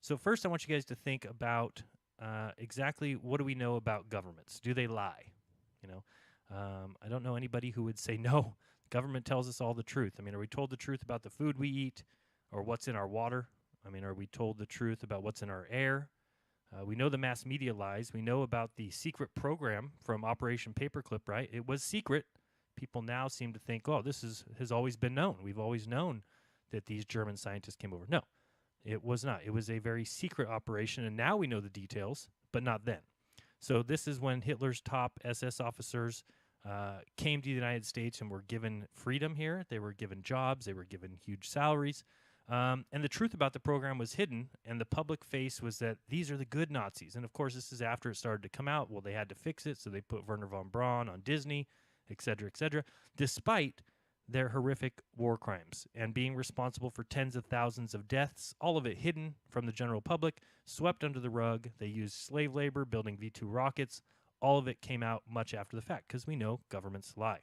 So first, I want you guys to think about exactly what do we know about governments? Do they lie? You know, I don't know anybody who would say no. Government tells us all the truth. I mean, are we told the truth about the food we eat, or what's in our water? I mean, are we told the truth about what's in our air? We know the mass media lies. We know about the secret program from Operation Paperclip, right? It was secret. People now seem to think, oh, has always been known. We've always known that these German scientists came over. No, it was not. It was a very secret operation, and now we know the details, but not then. So this is when Hitler's top SS officers came to the United States and were given freedom here. They were given jobs. They were given huge salaries. And the truth about the program was hidden, and the public face was that these are the good Nazis. And of course, this is after it started to come out. Well, they had to fix it, so they put Werner von Braun on Disney, et cetera, despite their horrific war crimes and being responsible for tens of thousands of deaths, all of it hidden from the general public, swept under the rug. They used slave labor, building V 2 rockets. All of it came out much after the fact because we know governments lie.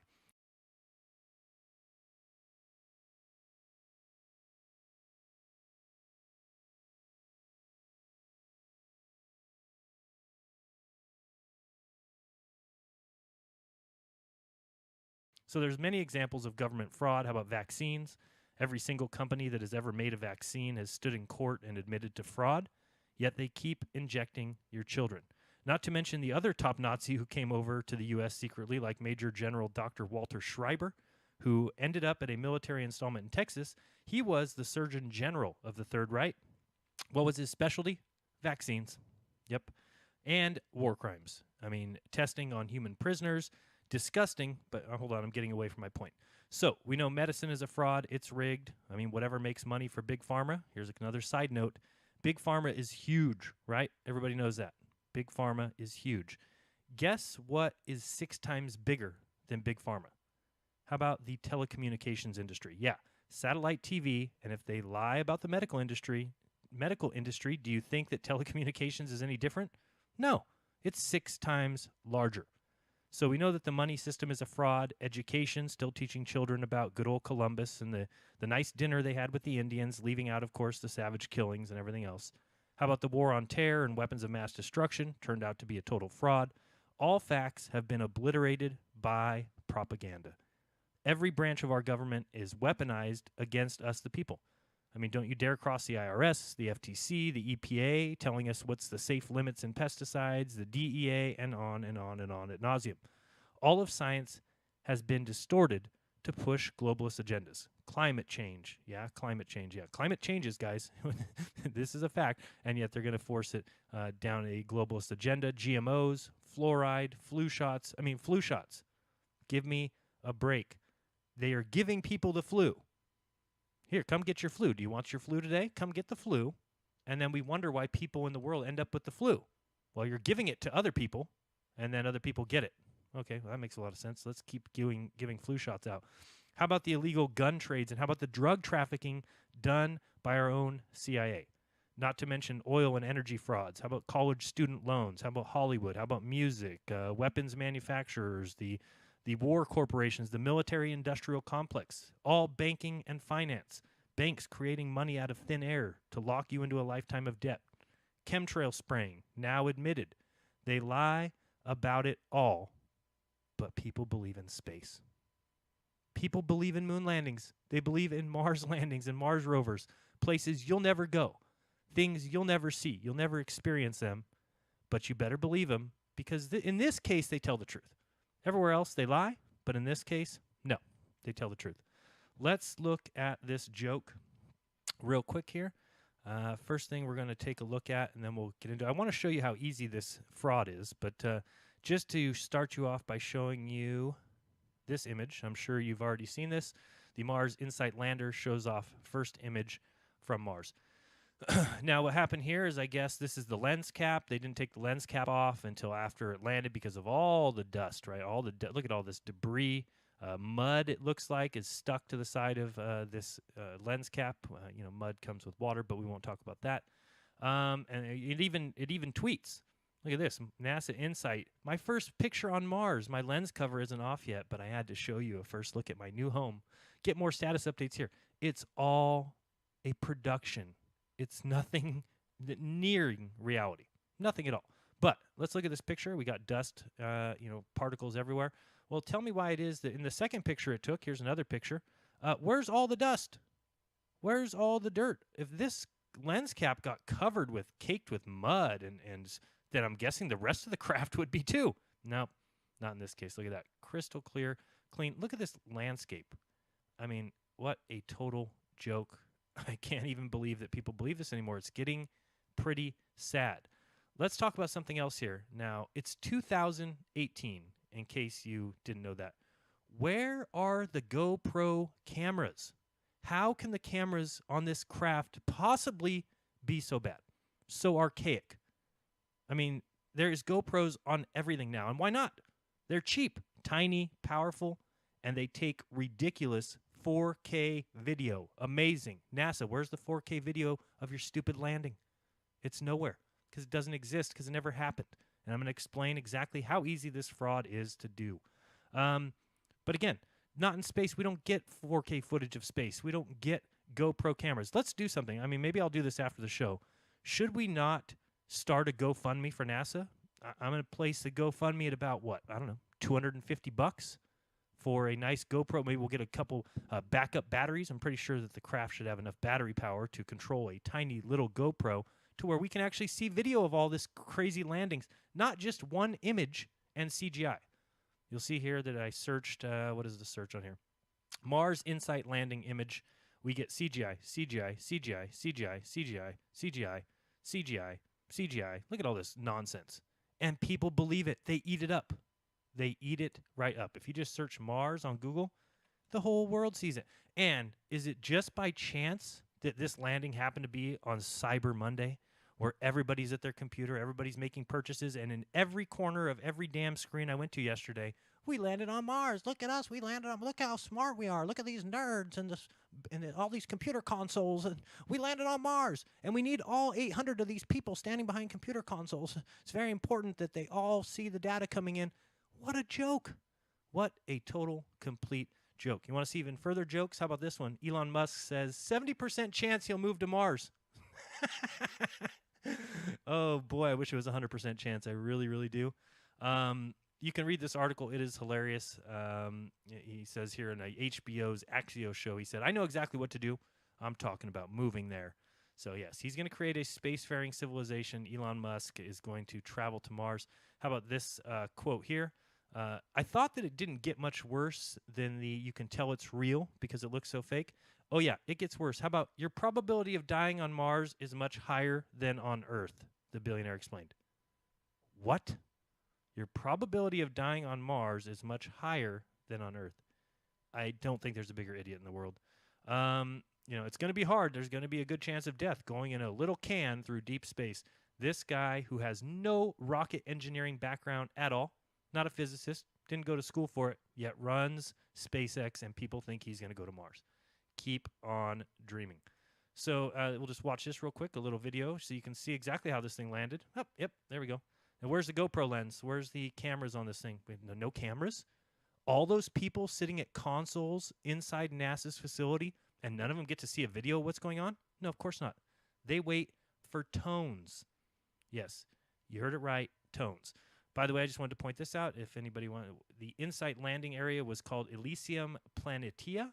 So there's many examples of government fraud. How about vaccines? Every single company that has ever made a vaccine has stood in court and admitted to fraud, yet they keep injecting your children. Not to mention the other top Nazi who came over to the U.S. secretly, like Major General Dr. Walter Schreiber, who ended up at a military installment in Texas. He was the Surgeon General of the Third Reich. What was his specialty? Vaccines. Yep. And war crimes. I mean, testing on human prisoners, disgusting, but hold on, I'm getting away from my point. So we know medicine is a fraud. It's rigged. I mean, whatever makes money for Big Pharma. Here's another side note. Big Pharma is huge, right? Everybody knows that. Big Pharma is huge. Guess what is 6 times bigger than Big Pharma? How about the telecommunications industry? Yeah, satellite TV. And if they lie about the medical industry, do you think that telecommunications is any different? No, it's 6 times larger. So we know that the money system is a fraud. Education, still teaching children about good old Columbus and the nice dinner they had with the Indians, leaving out, of course, the savage killings and everything else. How about the war on terror and weapons of mass destruction? Turned out to be a total fraud. All facts have been obliterated by propaganda. Every branch of our government is weaponized against us, the people. I mean, don't you dare cross the IRS, the FTC, the EPA, telling us what's the safe limits in pesticides, the DEA, and on and on and on ad nauseum. All of science has been distorted to push globalist agendas. Climate change, yeah. Climate changes, guys. This is a fact, and yet they're going to force it down a globalist agenda. GMOs, fluoride, flu shots. Give me a break. They are giving people the flu. Here, come get your flu. Do you want your flu today? Come get the flu. And then we wonder why people in the world end up with the flu. Well, you're giving it to other people, and then other people get it. Okay, well, that makes a lot of sense. Let's keep giving flu shots out. How about the illegal gun trades, and how about the drug trafficking done by our own CIA? Not to mention oil and energy frauds. How about college student loans? How about Hollywood? How about music, weapons manufacturers, the war corporations, the military industrial complex, all banking and finance. Banks creating money out of thin air to lock you into a lifetime of debt. Chemtrail spraying, now admitted. They lie about it all, but people believe in space. People believe in moon landings. They believe in Mars landings and Mars rovers, places you'll never go, things you'll never see. You'll never experience them, but you better believe them because in this case, they tell the truth. Everywhere else, they lie, but in this case, no, they tell the truth. Let's look at this joke real quick here. First thing we're going to take a look at, and then we'll get into it. I want to show you how easy this fraud is, but just to start you off by showing you this image, I'm sure you've already seen this. The Mars InSight lander shows off first image from Mars. Now, what happened here is I guess this is the lens cap. They didn't take the lens cap off until after it landed because of all the dust, right? Look at all this debris. Mud, it looks like, is stuck to the side of this lens cap. Mud comes with water, but we won't talk about that. And it even tweets. Look at this, NASA InSight. My first picture on Mars. My lens cover isn't off yet, but I had to show you a first look at my new home. Get more status updates here. It's all a production. It's nothing nearing reality. Nothing at all. But let's look at this picture. We got dust, particles everywhere. Well, tell me why it is that in the second picture it took, here's another picture. Where's all the dust? Where's all the dirt? If this lens cap got covered with, caked with mud, and then I'm guessing the rest of the craft would be too. No, not in this case. Look at that. Crystal clear, clean. Look at this landscape. I mean, what a total joke. I can't even believe that people believe this anymore. It's getting pretty sad. Let's talk about something else here. Now, it's 2018, in case you didn't know that. Where are the GoPro cameras? How can the cameras on this craft possibly be so bad, so archaic? I mean, there's GoPros on everything now, and why not? They're cheap, tiny, powerful, and they take ridiculous 4K video. Amazing. NASA, where's the 4K video of your stupid landing? It's nowhere because it doesn't exist because it never happened. And I'm going to explain exactly how easy this fraud is to do. But again, not in space. We don't get 4K footage of space. We don't get GoPro cameras. Let's do something. I mean, maybe I'll do this after the show. Should we not start a GoFundMe for NASA? I'm going to place the GoFundMe at about what? I don't know, $250 for a nice GoPro. Maybe we'll get a couple backup batteries. I'm pretty sure that the craft should have enough battery power to control a tiny little GoPro to where we can actually see video of all this crazy landings, not just one image and CGI. You'll see here that I searched, what is the search on here? Mars Insight landing image. We get CGI, CGI, CGI, CGI, CGI, CGI, CGI, CGI. Look at all this nonsense. And people believe it. They eat it up. They eat it right up. If you just search Mars on Google, the whole world sees it. And is it just by chance that this landing happened to be on Cyber Monday, where everybody's at their computer, everybody's making purchases, and in every corner of every damn screen I went to yesterday, we landed on Mars. Look at us. We landed on. Look how smart we are. Look at these nerds and all these computer consoles. And we landed on Mars. And we need all 800 of these people standing behind computer consoles. It's very important that they all see the data coming in. What a joke. What a total, complete joke. You want to see even further jokes? How about this one? Elon Musk says 70% chance he'll move to Mars. Oh, boy, I wish it was 100% chance. I really, really do. You can read this article. It is hilarious. He says here in HBO's Axios show, he said, I know exactly what to do. I'm talking about moving there. So, yes, he's going to create a spacefaring civilization. Elon Musk is going to travel to Mars. How about this quote here? I thought that it didn't get much worse than you can tell it's real because it looks so fake. Oh, yeah, it gets worse. How about your probability of dying on Mars is much higher than on Earth, the billionaire explained. What? Your probability of dying on Mars is much higher than on Earth. I don't think there's a bigger idiot in the world. It's going to be hard. There's going to be a good chance of death going in a little can through deep space. This guy who has no rocket engineering background at all, not a physicist, didn't go to school for it, yet runs SpaceX, and people think he's going to go to Mars. Keep on dreaming. So we'll just watch this real quick, a little video, so you can see exactly how this thing landed. Oh, yep, there we go. And where's the GoPro lens? Where's the cameras on this thing? No cameras? All those people sitting at consoles inside NASA's facility, and none of them get to see a video of what's going on? No, of course not. They wait for tones. Yes, you heard it right, tones. By the way, I just wanted to point this out. If anybody wanted, the InSight landing area was called Elysium Planitia.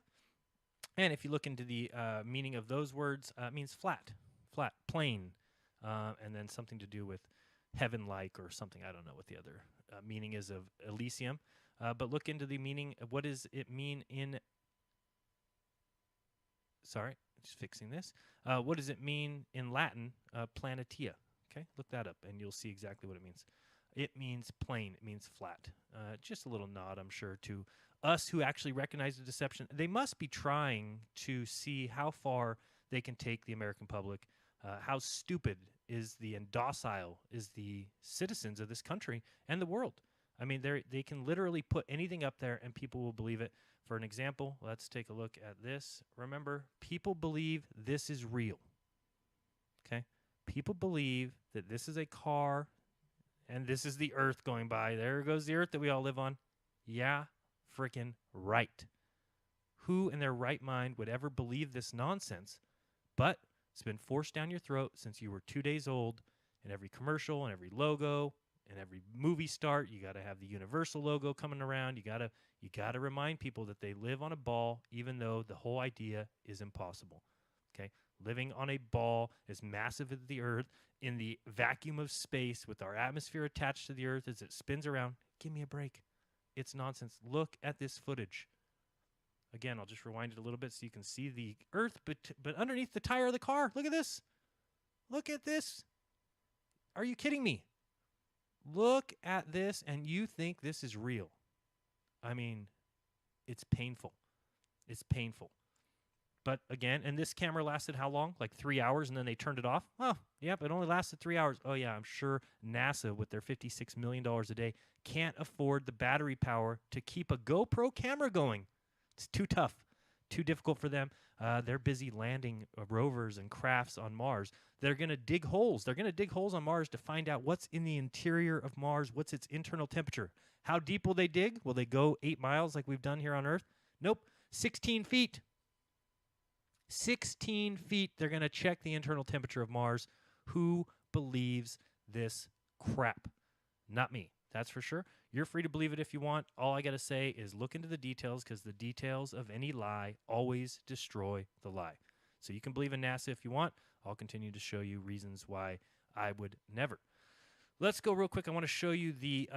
And if you look into the meaning of those words, it means flat, plain, and then something to do with heaven-like or something. I don't know what the other meaning is of Elysium. But look into the meaning. What does it mean in... Sorry, just fixing this. What does it mean in Latin, planitia? Okay, look that up, and you'll see exactly what it means. It means plain. It means flat. Just a little nod, I'm sure, to us who actually recognize the deception. They must be trying to see how far they can take the American public, how stupid and docile is the citizens of this country and the world. I mean, they can literally put anything up there and people will believe it. For an example, let's take a look at this. Remember, people believe this is real. Okay? People believe that this is a car and this is the Earth going by. There goes the Earth that we all live on. Yeah, freaking right. Who in their right mind would ever believe this nonsense? But It's been forced down your throat since you were 2 days old. In every commercial and every logo and every movie start, you got to have the Universal logo coming around. You got to remind people that they live on a ball, even though the whole idea is impossible. Okay, living on a ball as massive as the Earth in the vacuum of space with our atmosphere attached to the Earth as it spins around. Give me a break. It's nonsense. Look at this footage. Again, I'll just rewind it a little bit so you can see the Earth, but underneath the tire of the car. Look at this. Look at this. Are you kidding me? Look at this, and you think this is real. I mean, it's painful. It's painful. But again, and this camera lasted how long? Like 3 hours, and then they turned it off? Oh, yep, it only lasted 3 hours. Oh, yeah, I'm sure NASA, with their $56 million a day, can't afford the battery power to keep a GoPro camera going. It's too tough, too difficult for them. They're busy landing rovers and crafts on Mars. They're going to dig holes. They're going to dig holes on Mars to find out what's in the interior of Mars, what's its internal temperature. How deep will they dig? Will they go 8 miles like we've done here on Earth? Nope, 16 feet. 16 feet. They're going to check the internal temperature of Mars. Who believes this crap? Not me. That's for sure. You're free to believe it if you want. All I got to say is look into the details, because the details of any lie always destroy the lie. So you can believe in NASA if you want. I'll continue to show you reasons why I would never. Let's go real quick. I want to show you the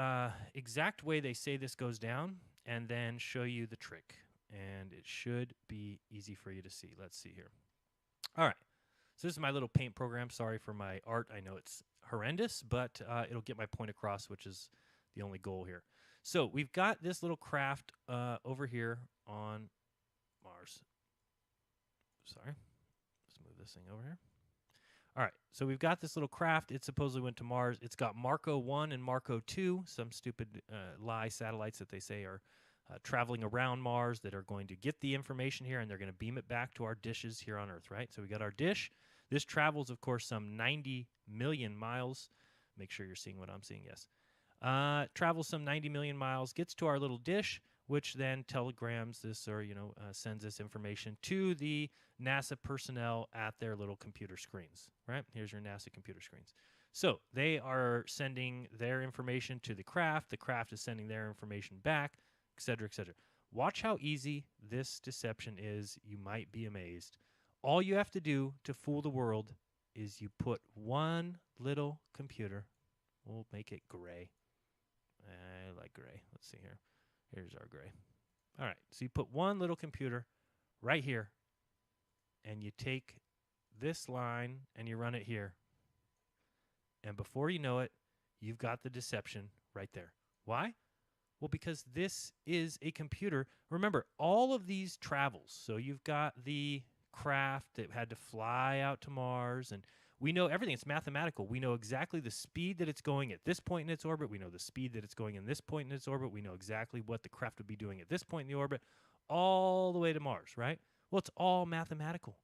exact way they say this goes down, and then show you the trick. And it should be easy for you to see. Let's see here. All right. So this is my little paint program. Sorry for my art. I know it's horrendous, but it'll get my point across, which is the only goal here. So we've got this little craft over here on Mars. Sorry. Let's move this thing over here. All right. So we've got this little craft. It supposedly went to Mars. It's got Marco 1 and Marco 2, some stupid lie satellites that they say are traveling around Mars that are going to get the information here, and they're going to beam it back to our dishes here on Earth, right? So we got our dish. This travels, of course, some 90 million miles. Make sure you're seeing what I'm seeing, yes. Travels some 90 million miles, gets to our little dish, which then telegrams this or, sends this information to the NASA personnel at their little computer screens, right? Here's your NASA computer screens. So they are sending their information to the craft. The craft is sending their information back, et cetera, et cetera. Watch how easy this deception is. You might be amazed. All you have to do to fool the world is you put one little computer. We'll make it gray. I like gray. Let's see here. Here's our gray. All right. So you put one little computer right here, and you take this line and you run it here. And before you know it, you've got the deception right there. Why? Well, because this is a computer. Remember, all of these travels. So you've got the craft that had to fly out to Mars, and we know everything. It's mathematical. We know exactly the speed that it's going at this point in its orbit. We know the speed that it's going in this point in its orbit. We know exactly what the craft would be doing at this point in the orbit, all the way to Mars, right? Well, it's all mathematical.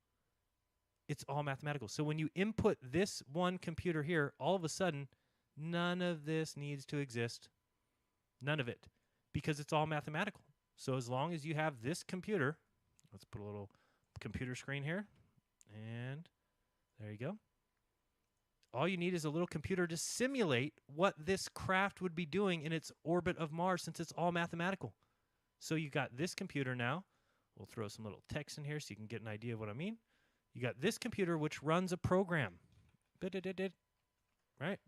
It's all mathematical. So when you input this one computer here, all of a sudden, none of this needs to exist. None of it, because it's all mathematical. So as long as you have this computer, let's put a little computer screen here, and there you go. All you need is a little computer to simulate what this craft would be doing in its orbit of Mars, since it's all mathematical. So you got this computer now. We'll throw some little text in here so you can get an idea of what I mean. You got this computer which runs a program. Right?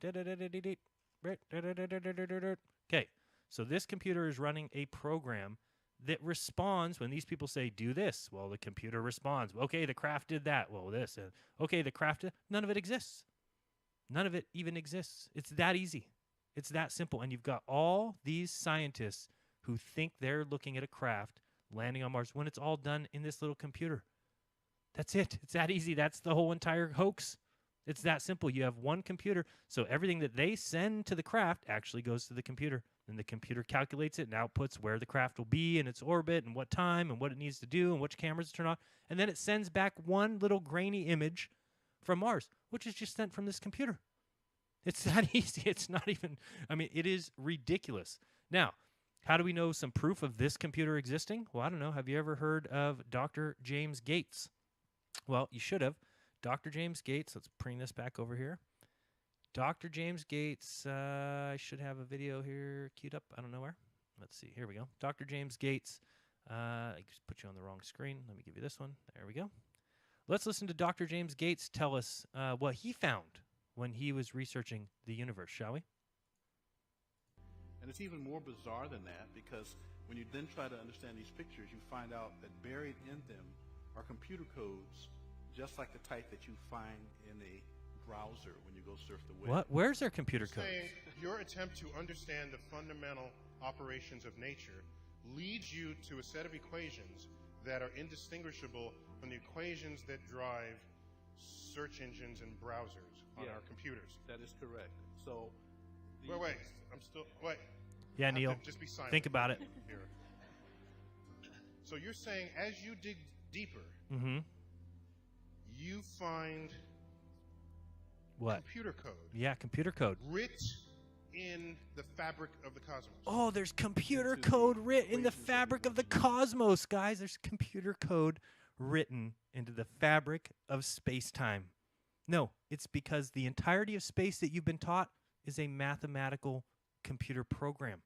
Okay. So this computer is running a program that responds when these people say, do this. Well, the computer responds. Okay, the craft did that. Well, this. Okay, the craft did. None of it exists. None of it even exists. It's that easy. It's that simple. And you've got all these scientists who think they're looking at a craft landing on Mars when it's all done in this little computer. That's it. It's that easy. That's the whole entire hoax. It's that simple. You have one computer, so everything that they send to the craft actually goes to the computer. And the computer calculates it and outputs where the craft will be in its orbit and what time and what it needs to do and which cameras to turn on. And then it sends back one little grainy image from Mars, which is just sent from this computer. It's that easy. It's not even, it is ridiculous. Now, how do we know some proof of this computer existing? Well, I don't know. Have you ever heard of Dr. James Gates? Well, you should have. Dr. James Gates, let's bring this back over here. Dr. James Gates, I should have a video here queued up. I don't know where. Let's see. Here we go. Dr. James Gates. I just put you on the wrong screen. Let me give you this one. There we go. Let's listen to Dr. James Gates tell us what he found when he was researching the universe, shall we? And it's even more bizarre than that, because when you then try to understand these pictures, you find out that buried in them are computer codes, just like the type that you find in a browser when you go surf the web. What? Where's their computer code? Your attempt to understand the fundamental operations of nature leads you to a set of equations that are indistinguishable from the equations that drive search engines and browsers on our computers. That is correct. So, wait, I'm still, wait. Yeah, Neil, just be silent. think about it. Here. So you're saying as you dig deeper, you find what? Computer code. Yeah, computer code. Writ in the fabric of the cosmos. Oh, there's computer code written in the fabric of the cosmos, guys. There's computer code written into the fabric of space-time. No, it's because the entirety of space that you've been taught is a mathematical computer program.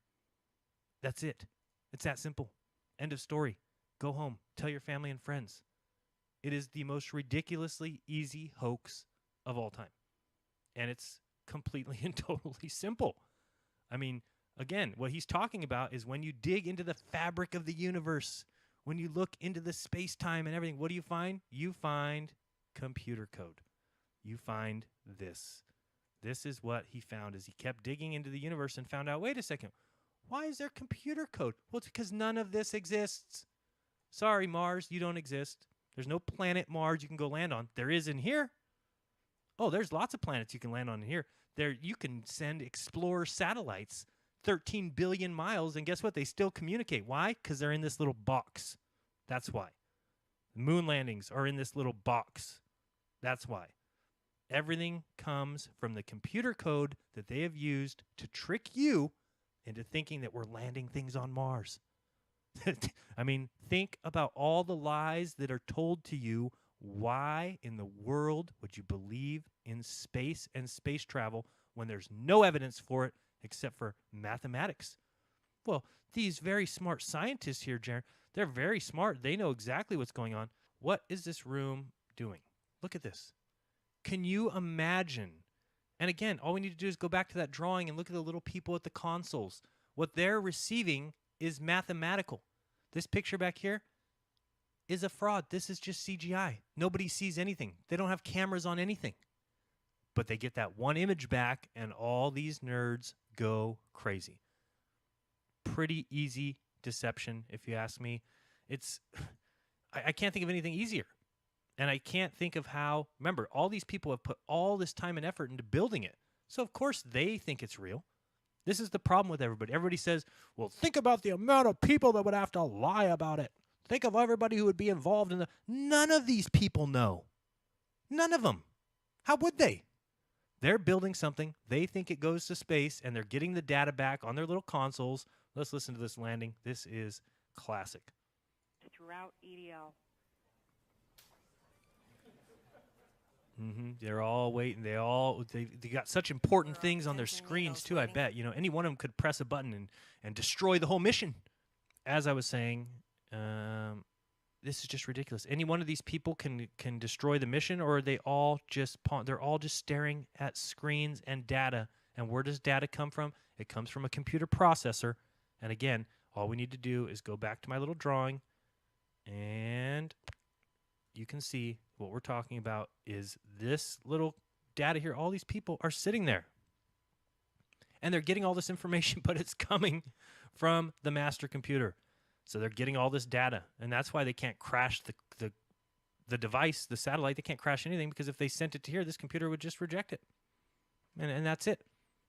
That's it. It's that simple. End of story. Go home. Tell your family and friends. It is the most ridiculously easy hoax of all time. And it's completely and totally simple. I mean, again, what he's talking about is when you dig into the fabric of the universe, when you look into the space-time and everything, what do you find? You find computer code. You find this. This is what he found as he kept digging into the universe and found out, wait a second, why is there computer code? Well, it's because none of this exists. Sorry, Mars, you don't exist. There's no planet Mars you can go land on. There is in here. Oh, there's lots of planets you can land on in here. There, you can send Explorer satellites 13 billion miles, and guess what? They still communicate. Why? Because they're in this little box. That's why. Moon landings are in this little box. That's why. Everything comes from the computer code that they have used to trick you into thinking that we're landing things on Mars. I mean, think about all the lies that are told to you. Why in the world would you believe in space and space travel when there's no evidence for it except for mathematics? Well, these very smart scientists here, Jaron, they're very smart. They know exactly what's going on. What is this room doing? Look at this. Can you imagine? And again, all we need to do is go back to that drawing and look at the little people at the consoles. What they're receiving is mathematical. This picture back here is a fraud. This is just CGI. Nobody sees anything. They don't have cameras on anything. But they get that one image back, and all these nerds go crazy. Pretty easy deception, if you ask me. It's I can't think of anything easier. And I can't think of how, remember, all these people have put all this time and effort into building it. So, of course, they think it's real. This is the problem with everybody. Everybody says, well, think about the amount of people that would have to lie about it. Think of everybody who would be involved in the... None of these people know. None of them. How would they? They're building something. They think it goes to space, and they're getting the data back on their little consoles. Let's listen to this landing. This is classic. Throughout EDL. They're all waiting. They got such important things on their screens, too, I bet. You know, any one of them could press a button and destroy the whole mission. As I was saying... this is just ridiculous. Any one of these people can destroy the mission, or are they all just they're all just staring at screens and data. And where does data come from? It comes from a computer processor. And again, all we need to do is go back to my little drawing, and you can see what we're talking about is this little data here. All these people are sitting there, and they're getting all this information, but it's coming from the master computer. So they're getting all this data, and that's why they can't crash the device, the satellite. They can't crash anything, because if they sent it to here, this computer would just reject it. And that's it.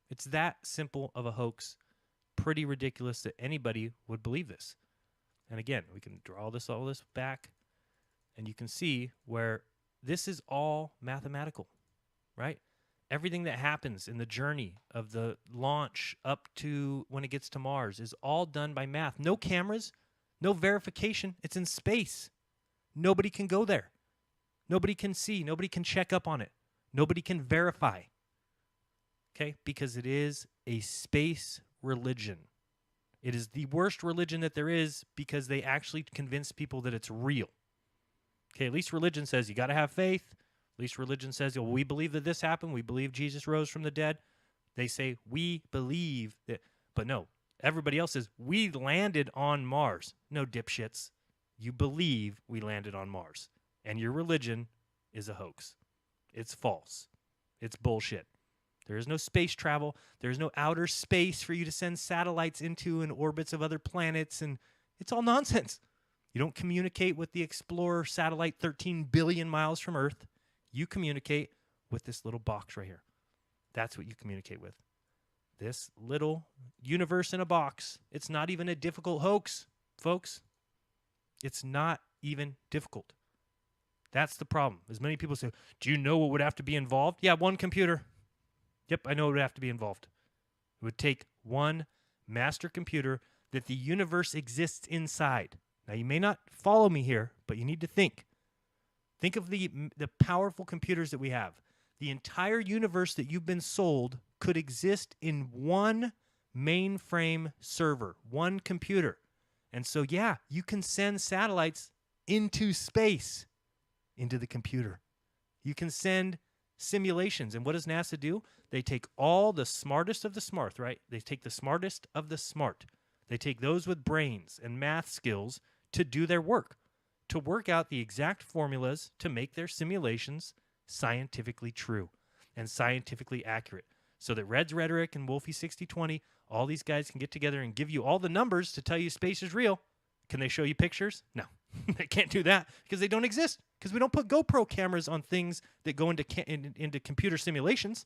It's that simple of a hoax. Pretty ridiculous that anybody would believe this. And again, we can draw all this back, and you can see where this is all mathematical, right? Everything that happens in the journey of the launch up to when it gets to Mars is all done by math. No cameras. No verification. It's in space. Nobody can go there. Nobody can see. Nobody can check up on it. Nobody can verify. Okay? Because it is a space religion. It is the worst religion that there is because they actually convince people that it's real. Okay, at least religion says you got to have faith. At least religion says, well, we believe that this happened. We believe Jesus rose from the dead. They say, we believe that. But no, everybody else says, we landed on Mars. No, dipshits. You believe we landed on Mars. And your religion is a hoax. It's false. It's bullshit. There is no space travel. There is no outer space for you to send satellites into in orbits of other planets. And it's all nonsense. You don't communicate with the Explorer satellite 13 billion miles from Earth. You communicate with this little box right here. That's what you communicate with. This little universe in a box. It's not even a difficult hoax, folks. It's not even difficult. That's the problem. As many people say, do you know what would have to be involved? Yeah, one computer. Yep, I know it would have to be involved. It would take one master computer that the universe exists inside. Now, you may not follow me here, but you need to think. Think of the powerful computers that we have. The entire universe that you've been sold could exist in one mainframe server, one computer. And so, yeah, you can send satellites into space, into the computer. You can send simulations. And what does NASA do? They take all the smartest of the smart, right? They take the smartest of the smart. They take those with brains and math skills to do their work, to work out the exact formulas to make their simulations scientifically true and scientifically accurate. So that Red's Rhetoric and Wolfie 6020, all these guys can get together and give you all the numbers to tell you space is real. Can they show you pictures? No, they can't do that because they don't exist. Because we don't put GoPro cameras on things that go into computer simulations.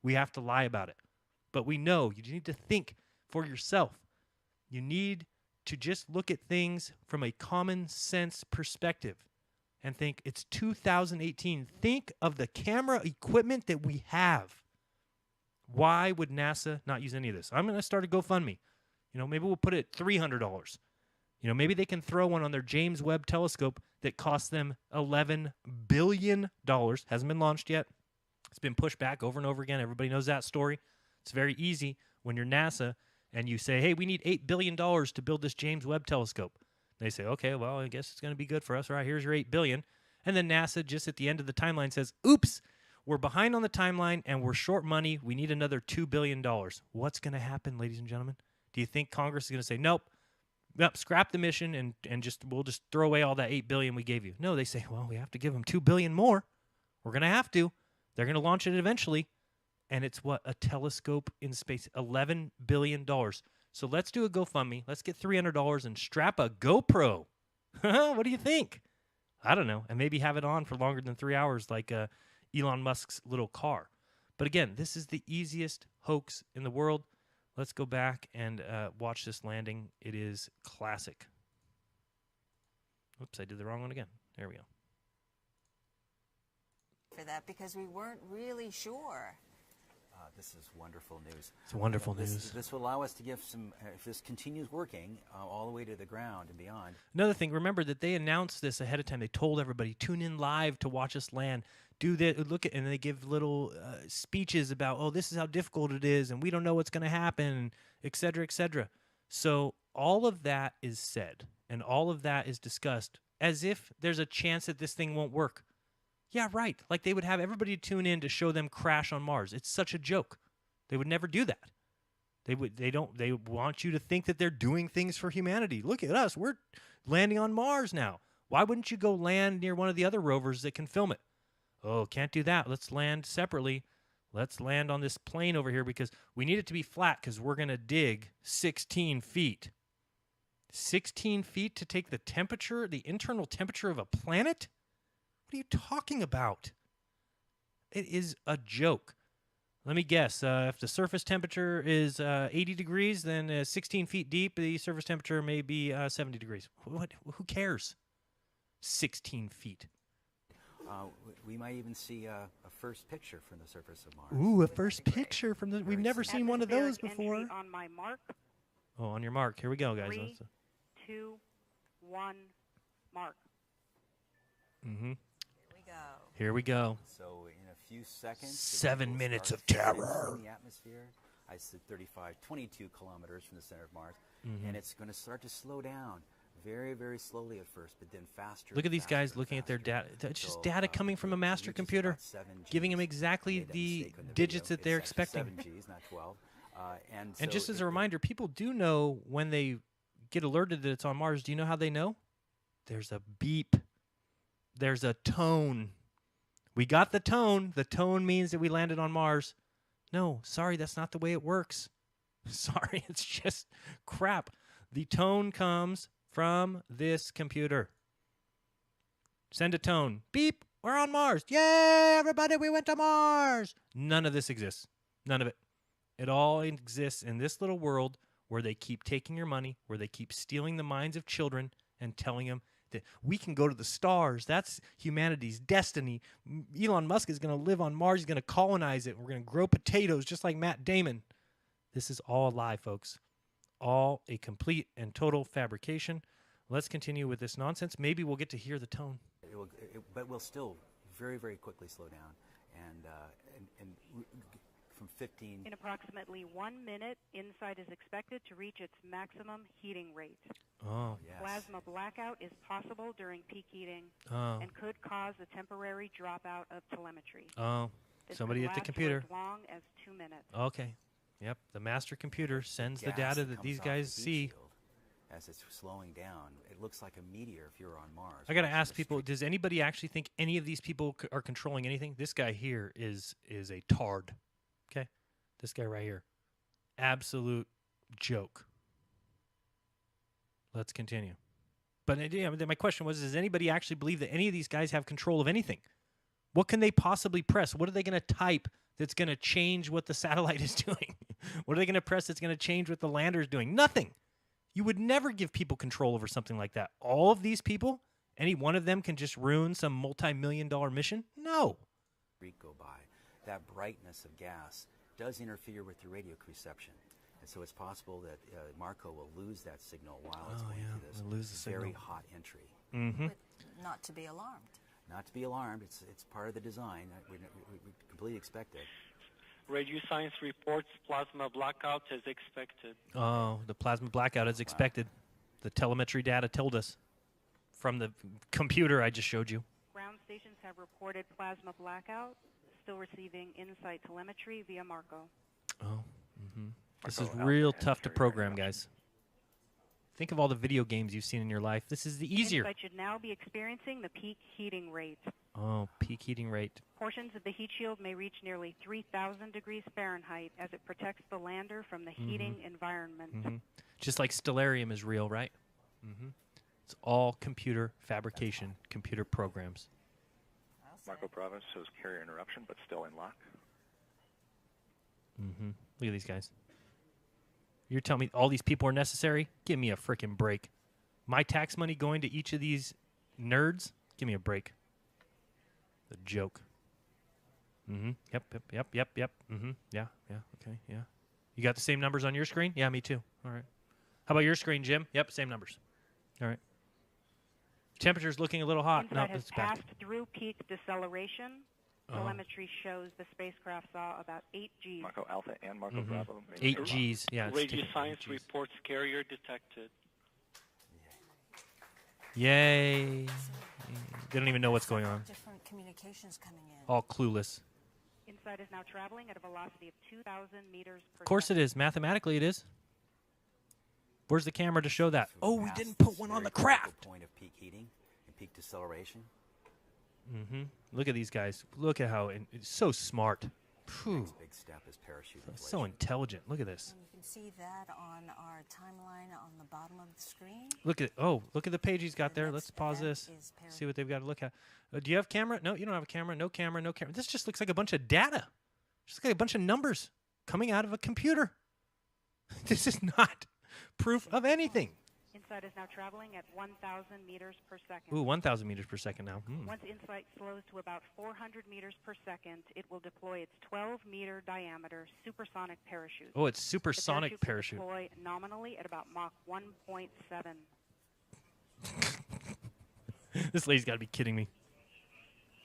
We have to lie about it. But we know you need to think for yourself. You need to just look at things from a common sense perspective and think it's 2018. Think of the camera equipment that we have. Why would NASA not use any of this? I'm going to start a GoFundMe. Maybe we'll put it $300. Maybe they can throw one on their James Webb telescope that costs them $11 billion. Hasn't been launched yet. It's been pushed back over and over again. Everybody knows that story. It's very easy when you're NASA and you say, hey, we need $8 billion to build this James Webb telescope. They say, okay, well, I guess it's going to be good for us. All right, here's your $8 billion. And then NASA just at the end of the timeline says, oops, we're behind on the timeline and we're short money. We need another $2 billion. What's going to happen, ladies and gentlemen? Do you think Congress is going to say, nope, scrap the mission and we'll just throw away all that $8 billion we gave you? No, they say, well, we have to give them $2 billion more. We're going to have to. They're going to launch it eventually. And it's what? A telescope in space. $11 billion. So let's do a GoFundMe. Let's get $300 and strap a GoPro. What do you think? I don't know. And maybe have it on for longer than 3 hours like Elon Musk's little car. But again, this is the easiest hoax in the world. Let's go back and watch this landing. It is classic. Oops, I did the wrong one again. There we go. For that because we weren't really sure. This is wonderful news. It's wonderful news. This will allow us to give some, if this continues working, all the way to the ground and beyond. Another thing, remember that they announced this ahead of time. They told everybody, tune in live to watch us land. Do that, look at, and they give little speeches about, oh, this is how difficult it is, and we don't know what's going to happen, et cetera, et cetera. So all of that is said, and all of that is discussed as if there's a chance that this thing won't work. Yeah, right. Like they would have everybody tune in to show them crash on Mars. It's such a joke. They would never do that. They want you to think that they're doing things for humanity. Look at us. We're landing on Mars now. Why wouldn't you go land near one of the other rovers that can film it? Oh, can't do that. Let's land separately. Let's land on this plane over here because we need it to be flat because we're going to dig 16 feet. 16 feet to take the temperature, the internal temperature of a planet? What are you talking about? It is a joke. Let me guess. If the surface temperature is 80 degrees, then 16 feet deep, the surface temperature may be 70 degrees. Who cares? 16 feet. We might even see a first picture from the surface of Mars. Ooh, a first picture from the... We've never seen one of those before. On my mark. Oh, on your mark. Here we go, guys. 3, 2, 1, mark. Mm-hmm. Here we go. So in a few seconds, 7 minutes of terror terror. in the atmosphere. I said 22 kilometers from the center of Mars, Mm-hmm. and it's going to start to slow down very, very slowly at first, but then faster. Look at these faster guys and looking at their faster. data. That's just So, data coming from a it master reaches computer, about 7 giving them Gs. I exactly made that the mistake on the digits video. that they're It's actually expecting. 7 Gs, not 12. And And so just as a it- reminder, people do know when they get alerted that it's on Mars. Do you know how they know? There's a beep. There's a tone. We got the tone. The tone means that we landed on Mars. No, sorry, that's not the way it works. Sorry, it's just crap. The tone comes from this computer. Send a tone. Beep, we're on Mars. Yay, everybody, we went to Mars. None of this exists. None of it. It all exists in this little world where they keep taking your money, where they keep stealing the minds of children and telling them that we can go to the stars. That's humanity's destiny. Elon Musk is going to live on Mars. He's going to colonize it. We're going to grow potatoes just like Matt Damon. This is all a lie, folks. All a complete and total fabrication. Let's continue with this nonsense. Maybe we'll get to hear the tone. but we'll still very, very quickly slow down. And from 15. In approximately 1 minute, InSight is expected to reach its maximum heating rate. Oh, Yes. Plasma blackout is possible during peak heating oh, and could cause a temporary dropout of telemetry. oh. This Somebody could at the last computer. for as long as 2 minutes. Okay. Yep. The master computer sends the Gas data that that comes these off guys the heat see. shield as it's slowing down. It looks like a meteor if you're on Mars. I got to watching ask the people, street. does anybody actually think any of these people are controlling anything? This guy here is a tard. Okay? This guy right here. Absolute joke. Let's continue. But my question was, does anybody actually believe that any of these guys have control of anything? What can they possibly press? What are they going to type that's going to change what the satellite is doing? What are they going to press that's going to change what the lander is doing? Nothing. You would never give people control over something like that. All of these people, any one of them can just ruin some multi-million-dollar mission? No. Street go by. That brightness of gas does interfere with your radio reception. And so it's possible that Marco will lose that signal while it's going through this we'll lose the very signal. hot entry. Mm-hmm. But not to be alarmed. Not to be alarmed, it's part of the design. We completely expect it. Radio science reports plasma blackout as expected. Oh, the plasma blackout as expected. The telemetry data told us from the computer I just showed you. Ground stations have reported plasma blackout, still receiving InSight telemetry via Marco. Oh, mm-hmm. This is Marco, Alpha, real and tough to carrier program, interruption. guys. Think of all the video games you've seen in your life. This is the easier. InSight should now be experiencing the peak heating rate. Oh, peak heating rate. Portions of the heat shield may reach nearly 3,000 degrees Fahrenheit as it protects the lander from the heating environment. Mm-hmm. Just like Stellarium is real, right? Mm-hmm. It's all computer fabrication, computer programs. Well said. Marco Province shows carrier interruption, but still in lock. Mm-hmm. Look at these guys. You're telling me all these people are necessary? Give me a freaking break. My tax money going to each of these nerds? Give me a break. The joke. Mm-hmm. Yep. Mm-hmm. Yeah. Okay. Yeah. You got the same numbers on your screen? Yeah, me too. All right. How about your screen, Jim? Yep, same numbers. All right. Temperature's looking a little hot. InSight No, has it's back. passed through peak deceleration. Oh. Telemetry shows the spacecraft saw about 8 Gs. Marco Alpha and Marco Mhm. Bravo. 8 Gs. Yeah. it's Radio taking science 8 Gs. reports carrier detected. Yay. They don't even know what's going on. Different communications coming in. All clueless. InSight is now traveling at a velocity of 2,000 meters per Of course it second. is. Mathematically it is. Where's the camera to show that? So Oh, we past didn't this put one on very the critical craft. point of peak heating and peak deceleration. Mm-hmm. Look at these guys. Look at how it's so smart. Phew. Next big step is parachute So inflation. intelligent. Look at this. And you can see that on our timeline on the bottom of the screen. Look at the page he's got The there. next Let's pause event this. is See what they've got to look at. Do you have camera? No, you don't have a camera. No camera. No camera. This just looks like a bunch of data. Just looks like a bunch of numbers coming out of a computer. This is not proof of anything. InSight is now traveling at 1,000 meters per second. Ooh, 1,000 meters per second now. Hmm. Once InSight slows to about 400 meters per second, it will deploy its 12-meter diameter supersonic parachute. Oh, it's The supersonic parachute. will deploy nominally at about Mach 1.7. This lady's got to be kidding me.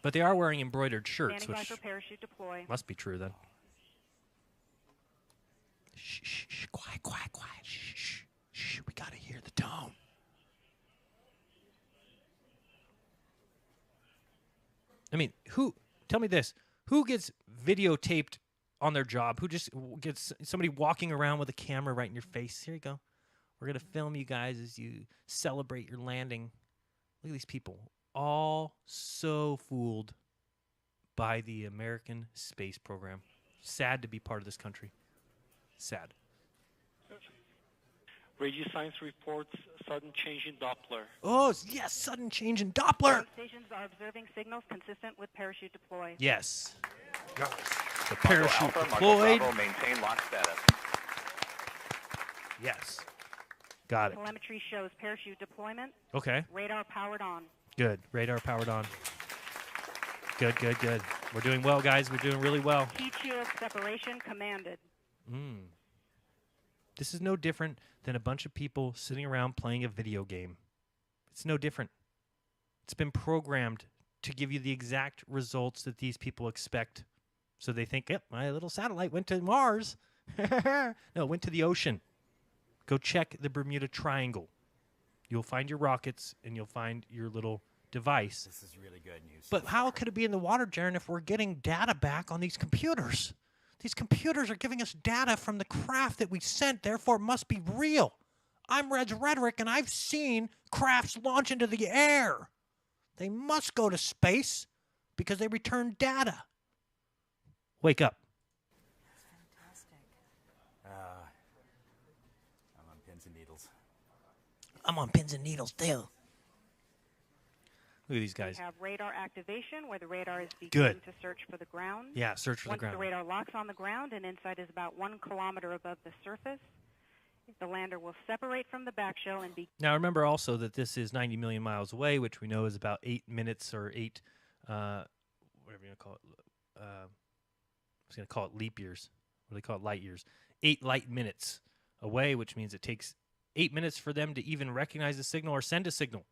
But they are wearing embroidered shirts, Standing by which for parachute deploy. must be true then. Shh, shh, shh, quiet, quiet, quiet. Shh, shh, shh. We gotta hear the tone. I mean, tell me this, who gets videotaped on their job? Who just gets somebody walking around with a camera right in your face? Here you go. We're going to film you guys as you celebrate your landing. Look at these people. All so fooled by the American space program. Sad to be part of this country. Sad. Radio science reports sudden change in Doppler. Oh, yes, sudden change in Doppler. Ground stations are observing signals consistent with parachute deploy. Yes. The Marco parachute Alpha, Marco deployed. Bravo, maintain lock status. Yes. Got it. Telemetry shows parachute deployment. Okay. Radar powered on. Good. Radar powered on. Good, good, good. We're doing well, guys. We're doing really well. Heat shield separation commanded. This is no different than a bunch of people sitting around playing a video game. It's no different. It's been programmed to give you the exact results that these people expect. So they think, yep, my little satellite went to Mars. No, it went to the ocean. Go check the Bermuda Triangle. You'll find your rockets and you'll find your little device. This is really good news. But how could it be in the water, Jaron, if we're getting data back on these computers? These computers are giving us data from the craft that we sent, therefore it must be real. I'm Red's Rhetoric, and I've seen crafts launch into the air. They must go to space because they return data. Wake up. Fantastic. I'm on pins and needles. I'm on pins and needles, too. Look at these guys. We have radar activation, where the radar is Good. beginning to search for the ground. Yeah, search for the Once ground. the radar locks on the ground, and InSight is about 1 kilometer above the surface, the lander will separate from the back shell and be. Now, remember also that this is 90 million miles away, which we know is about 8 minutes or 8, whatever you want to call it. I was going to call it leap years. What do they call it? Light years. 8 light minutes away, which means it takes 8 minutes for them to even recognize a signal or send a signal.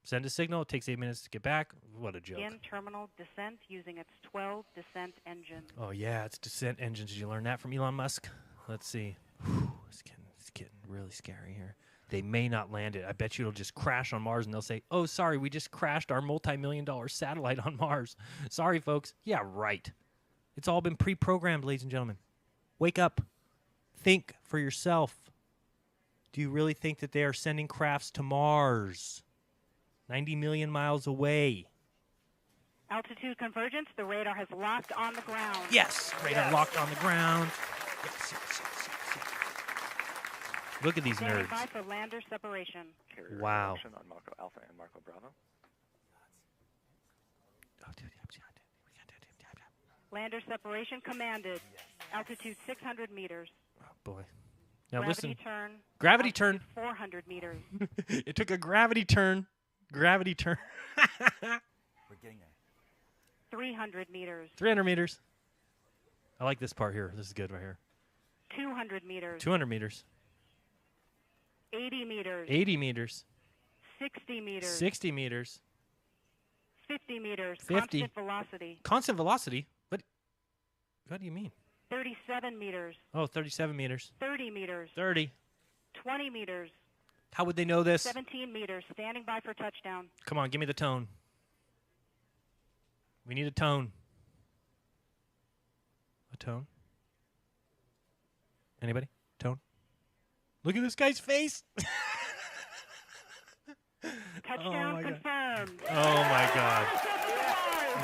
Send a signal. It takes 8 minutes to get back. What a joke. In terminal descent using its 12 descent engines. Oh, yeah, it's descent engines. Did you learn that from Elon Musk? Let's see. Whew, it's getting really scary here. They may not land it. I bet you it'll just crash on Mars, and they'll say, oh, sorry, we just crashed our multi-million-dollar satellite on Mars. Sorry, folks. Yeah, right. It's all been pre-programmed, ladies and gentlemen. Wake up. Think for yourself. Do you really think that they are sending crafts to Mars? 90 million miles away. Altitude convergence, the radar has locked on the ground. Yes, radar locked on the ground. Yes. Look at these Standing nerds. by for lander separation. Carrier Wow. interruption on Marco Alpha and Marco Bravo. Lander separation commanded. Altitude 600 meters. Oh, boy. Now Gravity listen. turn. Gravity altitude turn. 400 meters. It took a gravity turn. Gravity turn. We're getting there. 300 meters. 300 meters. I like this part here. This is good right here. 200 meters. 200 meters. 80 meters. 80 meters. 60 meters. 60 meters. 50 meters. 50. Constant velocity. Constant velocity? What do you mean? 37 meters. Oh, 37 meters. 30 meters. 30. 20 meters. How would they know this? 17 meters. Standing by for touchdown. Come on, give me the tone. We need a tone. A tone? Anybody? Tone? Look at this guy's face. Touchdown my God. confirmed. Oh my God.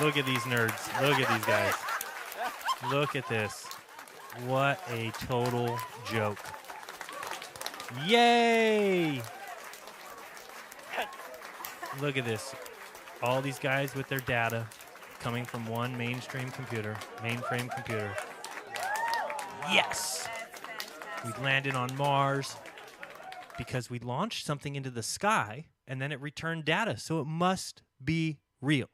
Look at these nerds. Look at these guys. Look at this. What a total joke. Yay! Look at this. All these guys with their data coming from one mainframe computer. Yes! We landed on Mars because we launched something into the sky and then it returned data, so it must be real.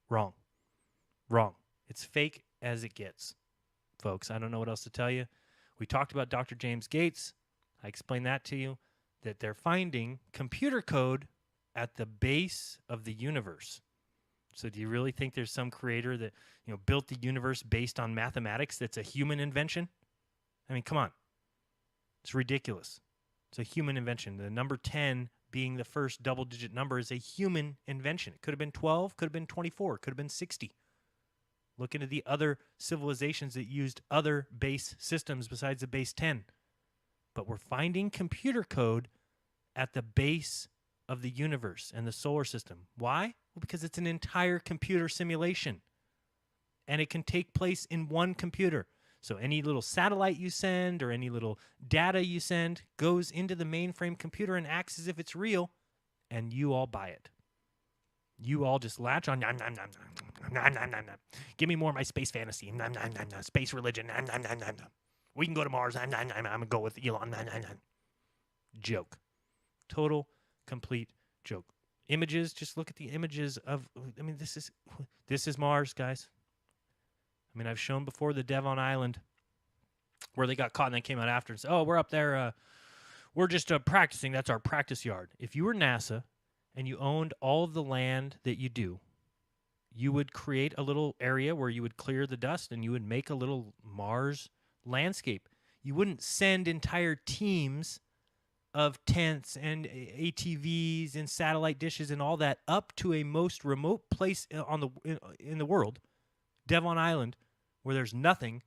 Wrong. It's fake as it gets, folks. I don't know what else to tell you. We talked about Dr. James Gates. I explained that to you, that they're finding computer code at the base of the universe. So do you really think there's some creator that, built the universe based on mathematics that's a human invention? I mean, come on. It's ridiculous. It's a human invention. The number 10 being the first double-digit number is a human invention. It could have been 12, could have been 24, could have been 60. Look into the other civilizations that used other base systems besides the base 10. But we're finding computer code at the base of the universe and the solar system. Why? Well, because it's an entire computer simulation. And it can take place in one computer. So any little satellite you send or any little data you send goes into the mainframe computer and acts as if it's real, and you all buy it. You all just latch on. Nom, nom, nom, nom, nom, nom, nom, nom. Give me more of my space fantasy. Nom, nom, nom, nom. Space religion. Nom, nom, nom, nom, nom. We can go to Mars. Nom, nom, nom. I'm going to go with Elon. Nom, nom, nom. Joke. Total, complete joke. Images, just look at the images of, this is Mars, guys. I mean, I've shown before the Devon Island where they got caught and then came out after and said, oh, we're up there. We're just practicing. That's our practice yard. If you were NASA and you owned all of the land that you do, you would create a little area where you would clear the dust and you would make a little Mars landscape. You wouldn't send entire teams of tents and ATVs and satellite dishes and all that up to a most remote place in the world, Devon Island, where there's nothing,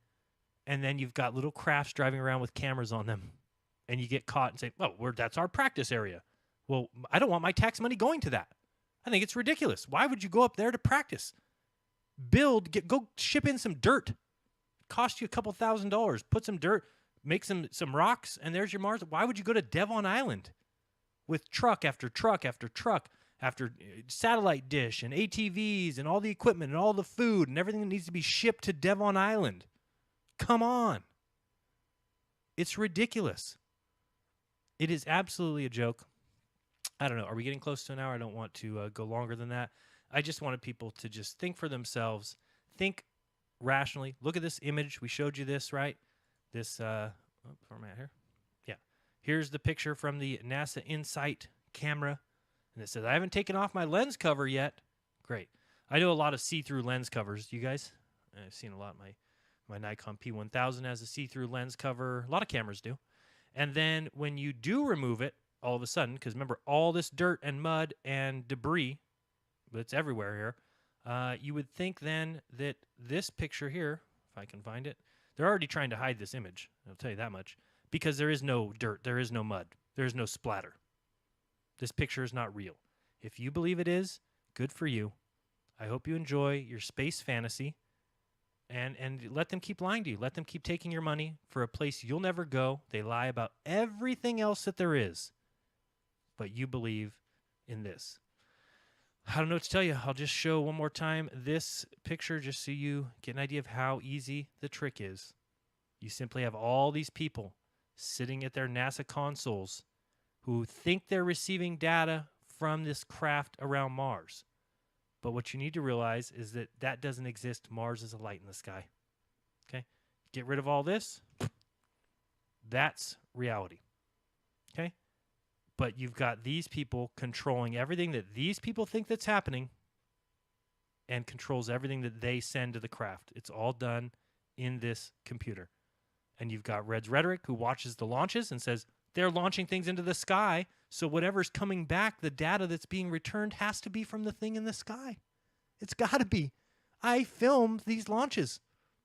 and then you've got little crafts driving around with cameras on them, and you get caught and say, oh, that's our practice area. Well, I don't want my tax money going to that. I think it's ridiculous. Why would you go up there to practice? Go ship in some dirt. Cost you a couple $1,000. Put some dirt, make some rocks, and there's your Mars. Why would you go to Devon Island with truck after truck after truck after satellite dish and ATVs and all the equipment and all the food and everything that needs to be shipped to Devon Island? Come on. It's ridiculous. It is absolutely a joke. I don't know. Are we getting close to an hour? I don't want to go longer than that. I just wanted people to just think for themselves. Think rationally. Look at this image. We showed you this, right? This, format here. Yeah. Here's the picture from the NASA Insight camera. And it says, I haven't taken off my lens cover yet. Great. I know a lot of see-through lens covers. You guys? I've seen a lot. My Nikon P1000 has a see-through lens cover. A lot of cameras do. And then when you do remove it, all of a sudden, because remember, all this dirt and mud and debris, but it's everywhere here, you would think then that this picture here, if I can find it, they're already trying to hide this image. I'll tell you that much. Because there is no dirt. There is no mud. There is no splatter. This picture is not real. If you believe it is, good for you. I hope you enjoy your space fantasy. And let them keep lying to you. Let them keep taking your money for a place you'll never go. They lie about everything else that there is. But you believe in this. I don't know what to tell you. I'll just show one more time this picture just so you get an idea of how easy the trick is. You simply have all these people sitting at their NASA consoles who think they're receiving data from this craft around Mars. But what you need to realize is that that doesn't exist. Mars is a light in the sky. Okay? Get rid of all this. That's reality. Okay? But you've got these people controlling everything that these people think that's happening and controls everything that they send to the craft. It's all done in this computer. And you've got Red's Rhetoric, who watches the launches and says, they're launching things into the sky, so whatever's coming back, the data that's being returned has to be from the thing in the sky. It's got to be. I filmed these launches.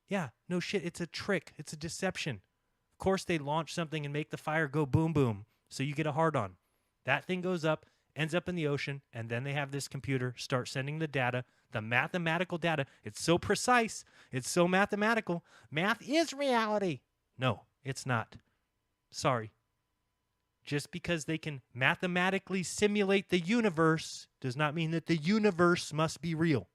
Yeah, no shit, it's a trick. It's a deception. Of course they launch something and make the fire go boom boom, so you get a hard-on. That thing goes up, ends up in the ocean, and then they have this computer start sending the data, the mathematical data. It's so precise. It's so mathematical. Math is reality. No, it's not. Sorry. Just because they can mathematically simulate the universe does not mean that the universe must be real.